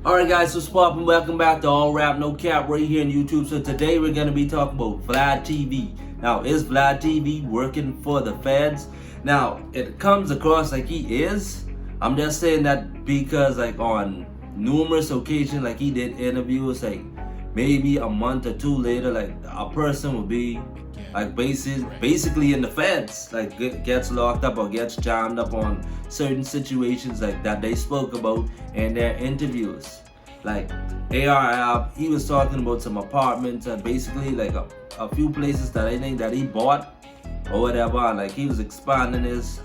Alright guys, what's poppin'? Welcome back to All Rap No Cap right here on YouTube. So today we're gonna be talking about VladTV. Now, is VladTV working for the feds? Now, it comes across like he is. I'm just saying that because like on numerous occasions, like he did interviews, like maybe a month or two later, like a person will be like basically in the feds, like gets locked up or gets jammed up on certain situations like that they spoke about in their interviews. Like AR, he was talking about some apartments and basically like a few places that I think that he bought or whatever. Like he was expanding his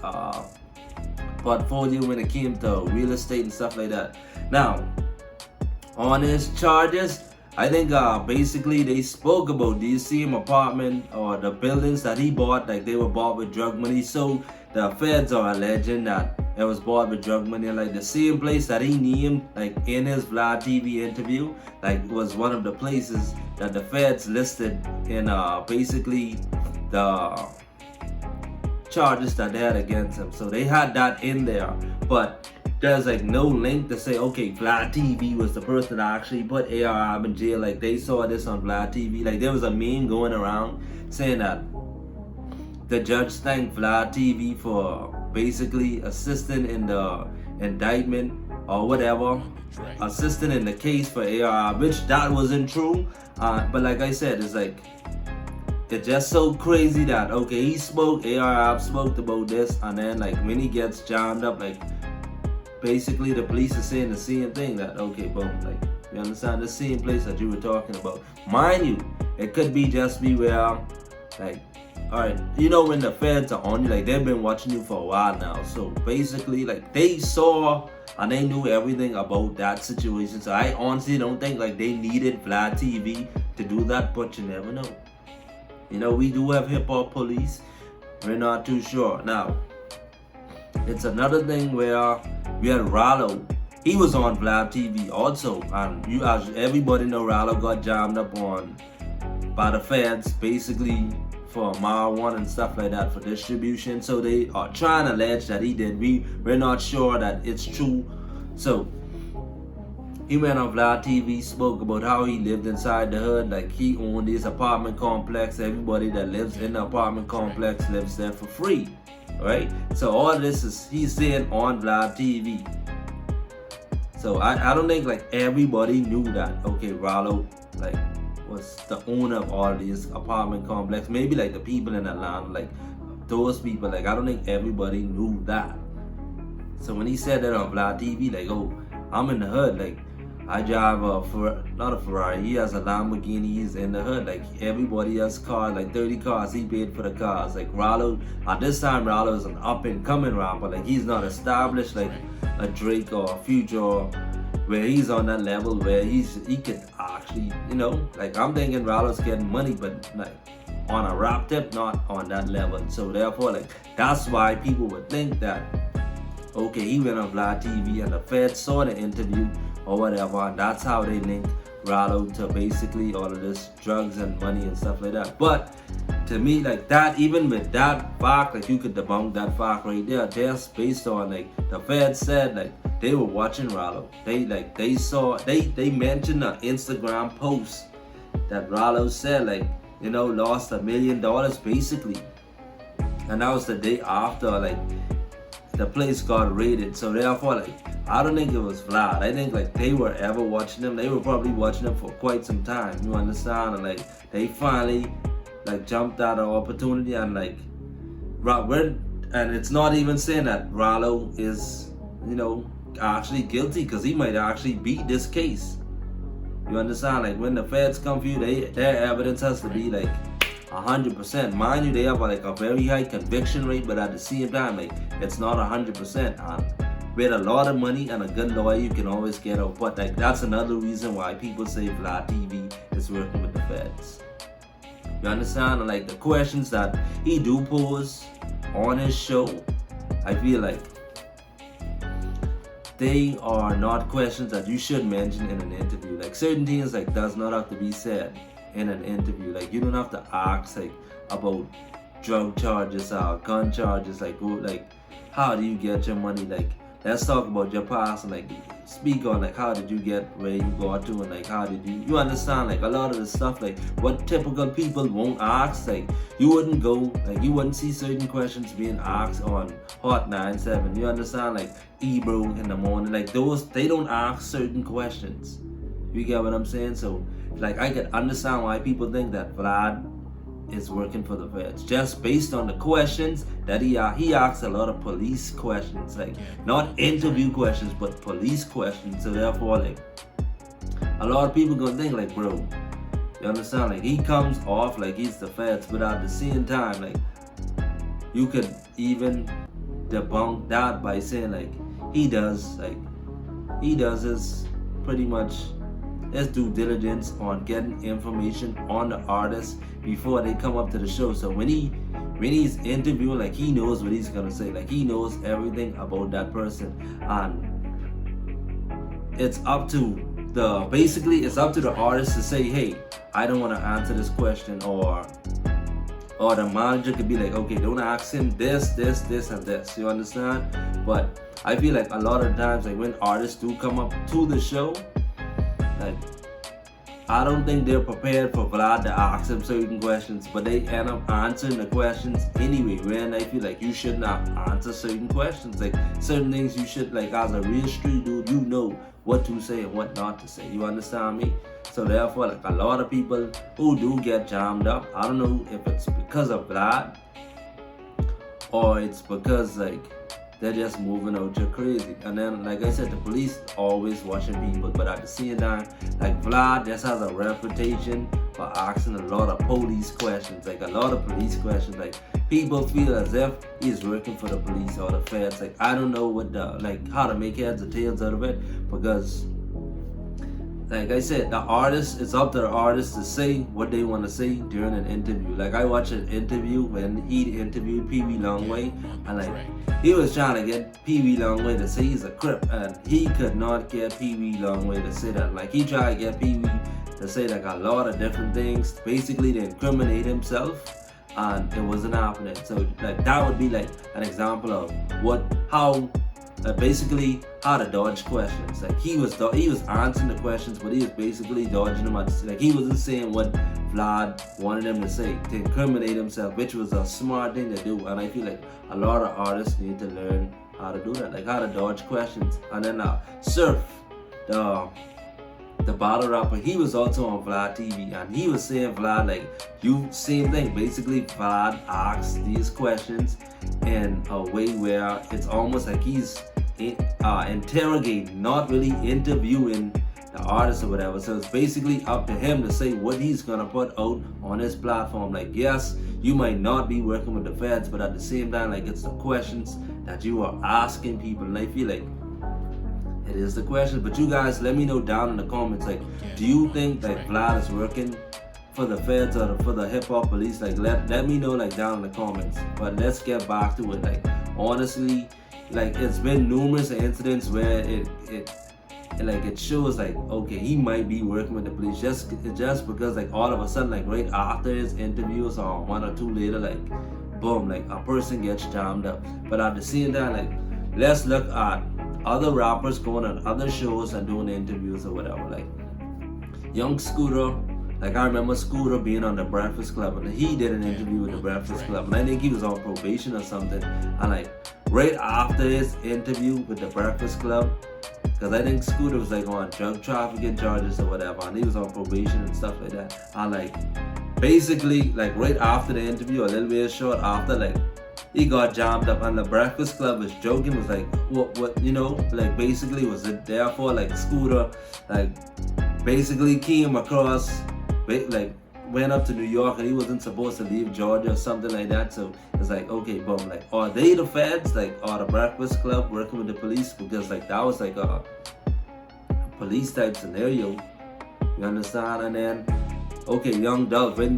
portfolio when it came to real estate and stuff like that. Now, on his charges, I think basically they spoke about these same apartment or the buildings that he bought, like they were bought with drug money. So the feds are alleging that it was bought with drug money. Like the same place that he named, like in his VladTV interview, like was one of the places that the feds listed in basically the charges that they had against him. So they had that in there, but there's like no link to say, okay, VladTV was the person that actually put AR in jail. Like they saw this on VladTV. Like there was a meme going around saying that the judge thanked VladTV for basically assisting in the indictment or whatever, assisting in the case for AR, which that wasn't true. But like I said, it's like, it's just so crazy that, okay, he spoke, AR spoke about this, and then like when he gets jammed up, like basically the police are saying the same thing, that okay, boom, like you understand, the same place that you were talking about. Mind you, it could be just be where like, alright, you know when the feds are on you, like they've been watching you for a while now. So basically like they saw and they knew everything about that situation. So I honestly don't think like they needed VladTV to do that, but you never know. You know, we do have hip hop police. We're not too sure. Now, it's another thing where we had Ralo. He was on VladTV also, and you, as everybody know, Ralo got jammed up on by the feds basically for marijuana and stuff like that for distribution. So they are trying to allege that he did. We're not sure that it's true. So he went on VladTV, spoke about how he lived inside the hood, like he owned this apartment complex. Everybody that lives in the apartment complex lives there for free, right? So all this is he's saying on VladTV. So I don't think like everybody knew that, okay, Ralo like was the owner of all these apartment complex. Maybe like the people in Atlanta, like those people, like I don't think everybody knew that. So when he said that on VladTV, like, oh, I'm in the hood, like I drive not a Ferrari, he has a Lamborghini, he's in the hood. Like everybody has cars, like 30 cars, he paid for the cars. Like Ralo, at this time Ralo is an up and coming rapper. Like he's not established like a Drake or a Future, where he's on that level where he could actually, you know, like I'm thinking Ralo's getting money, but like on a rap tip, not on that level. So therefore, like that's why people would think that, okay, he went on VladTV and the feds saw the interview or whatever, and that's how they link Ralo to basically all of this drugs and money and stuff like that. But to me, like that, even with that fact, like you could debunk that fact right there, just based on like the feds said like they were watching Ralo. They saw, they mentioned an Instagram post that Ralo said like, you know, lost $1 million basically, and that was the day after like the place got raided. So therefore, like I don't think it was Vlad. I think like they were ever watching him. They were probably watching him for quite some time. You understand? And like they finally like jumped at an opportunity and like and it's not even saying that Ralo is, you know, actually guilty, because he might actually beat this case. You understand? Like when the feds come for you, their evidence has to be like 100%. Mind you, they have like a very high conviction rate, but at the same time, like it's not 100%. With a lot of money and a good lawyer, you can always get out. But like that's another reason why people say VladTV is working with the feds. You understand? And like the questions that he do pose on his show, I feel like they are not questions that you should mention in an interview. Like certain things like does not have to be said in an interview. Like you don't have to ask like about drug charges or gun charges, like how do you get your money, like let's talk about your past and like speak on like how did you get where you got to, and like how did you understand like a lot of the stuff like what typical people won't ask. Like you wouldn't go, like you wouldn't see certain questions being asked on Hot 97. You understand, like Ebro in the morning, like those, they don't ask certain questions. You get what I'm saying? So like I could understand why people think that Vlad is working for the feds just based on the questions that he asks. A lot of police questions, like not interview questions but police questions. So therefore like a lot of people gonna think like, bro, you understand, like he comes off like he's the feds, but at the same time like you could even debunk that by saying like he does his pretty much his due diligence on getting information on the artists before they come up to the show. So when he's interviewing, like he knows what he's gonna say, like he knows everything about that person, and it's up to the artist to say, hey, I don't want to answer this question, or the manager could be like, okay, don't ask him this, and this. You understand? But I feel like a lot of times, like when artists do come up to the show, like I don't think they're prepared for Vlad to ask them certain questions, but they end up answering the questions anyway. When I feel like you should not answer certain questions, like certain things you should, like as a real street dude, you know what to say and what not to say. You understand me? So therefore, like a lot of people who do get jammed up, I don't know if it's because of Vlad or it's because like they're just moving out here crazy. And then, like I said, the police always watching people, but at the same time, like Vlad just has a reputation for asking a lot of police questions, like a lot of police questions. Like people feel as if he's working for the police or the feds. Like I don't know what how to make heads or tails out of it, because like I said, it's up to the artist to say what they want to say during an interview. Like I watched an interview when he interviewed Pee Wee Longway, and like he was trying to get Pee Wee Longway to say he's a Crip, and he could not get Pee Wee Longway to say that. Like he tried to get Pee Wee to say like a lot of different things, basically to incriminate himself, and it wasn't happening. So like that would be like an example of basically how to dodge questions. Like he was answering the questions, but he was basically dodging them. Like he wasn't saying what Vlad wanted him to say to incriminate himself, which was a smart thing to do. And I feel like a lot of artists need to learn how to do that, like how to dodge questions. And then Surf, the battle rapper, he was also on VladTV, and he was saying Vlad, like same thing. Basically, Vlad asks these questions in a way where it's almost like he's interrogating, not really interviewing the artist or whatever. So it's basically up to him to say what he's gonna put out on his platform. Like yes, you might not be working with the feds, but at the same time, like it's the questions that you are asking people, and I feel like it is the question. But you guys, let me know down in the comments, like do you think that Vlad is working for the feds or for the hip hop police? Like let me know like down in the comments. But let's get back to it. Like honestly, like it's been numerous incidents where it shows like, okay, he might be working with the police just because like all of a sudden, like right after his interviews or one or two later, like boom, like a person gets jammed up. But at the same time, like let's look at other rappers going on other shows and doing interviews or whatever. Like Young Scooter, like I remember Scooter being on the Breakfast Club, and he did an interview with the Breakfast Club, and I think he was on probation or something. And like right after his interview with the Breakfast Club, because I think Scooter was like on drug trafficking charges or whatever, and he was on probation and stuff like that. And like basically, like right after the interview, a little bit short after, like he got jammed up, and the Breakfast Club was joking, was like, what, you know, like basically was it therefore like Scooter, like basically came across, like went up to New York, and he wasn't supposed to leave Georgia or something like that. So it's like, okay, boom, like are they the feds, like are the Breakfast Club working with the police? Because like that was like a police type scenario, you understand? And then okay, when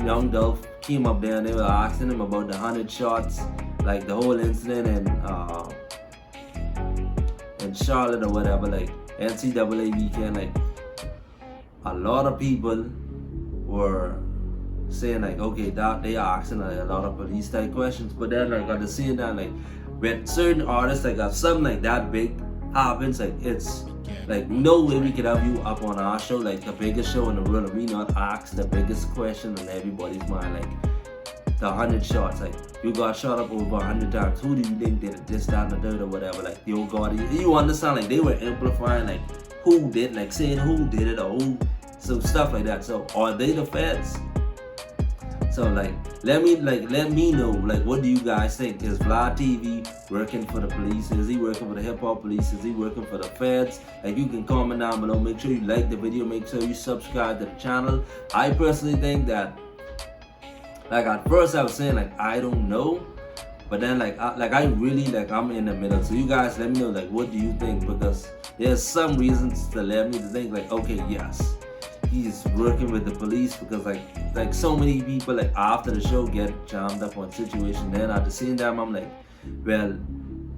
Young Dolph came up there and they were asking him about the 100 shots, like the whole incident in Charlotte or whatever, like NCAA weekend, like a lot of people were saying like, okay, that they are asking like a lot of police type questions. But then like at the same time, like with certain artists, like something like that big happens, like it's like no way we could have you up on our show, like the biggest show in the world, and we not ask the biggest question in everybody's mind, like the 100 shots, like you got shot up over 100 times. Who do you think did it? This, that, and the third, or whatever. Like yo, God, you understand? Like they were amplifying, like who did, like saying who did it or who, so stuff like that. So are they the feds? So like let me know, like what do you guys think? Is VladTV working for the police? Is he working for the hip hop police? Is he working for the feds? Like you can comment down below. Make sure you like the video. Make sure you subscribe to the channel. I personally think that, like at first I was saying like I don't know, but then I really I'm in the middle. So you guys let me know like what do you think, because there's some reasons to let me to think like okay, yes, he's working with the police, because like so many people like after the show get jammed up on situation. Then at the same time I'm like, well,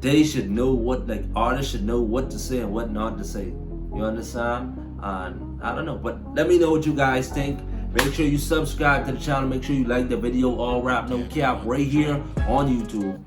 they should know what, like artists should know what to say and what not to say. You understand? And I don't know, but let me know what you guys think. Make sure you subscribe to the channel. Make sure you like the video. All rap, no cap, right here on YouTube.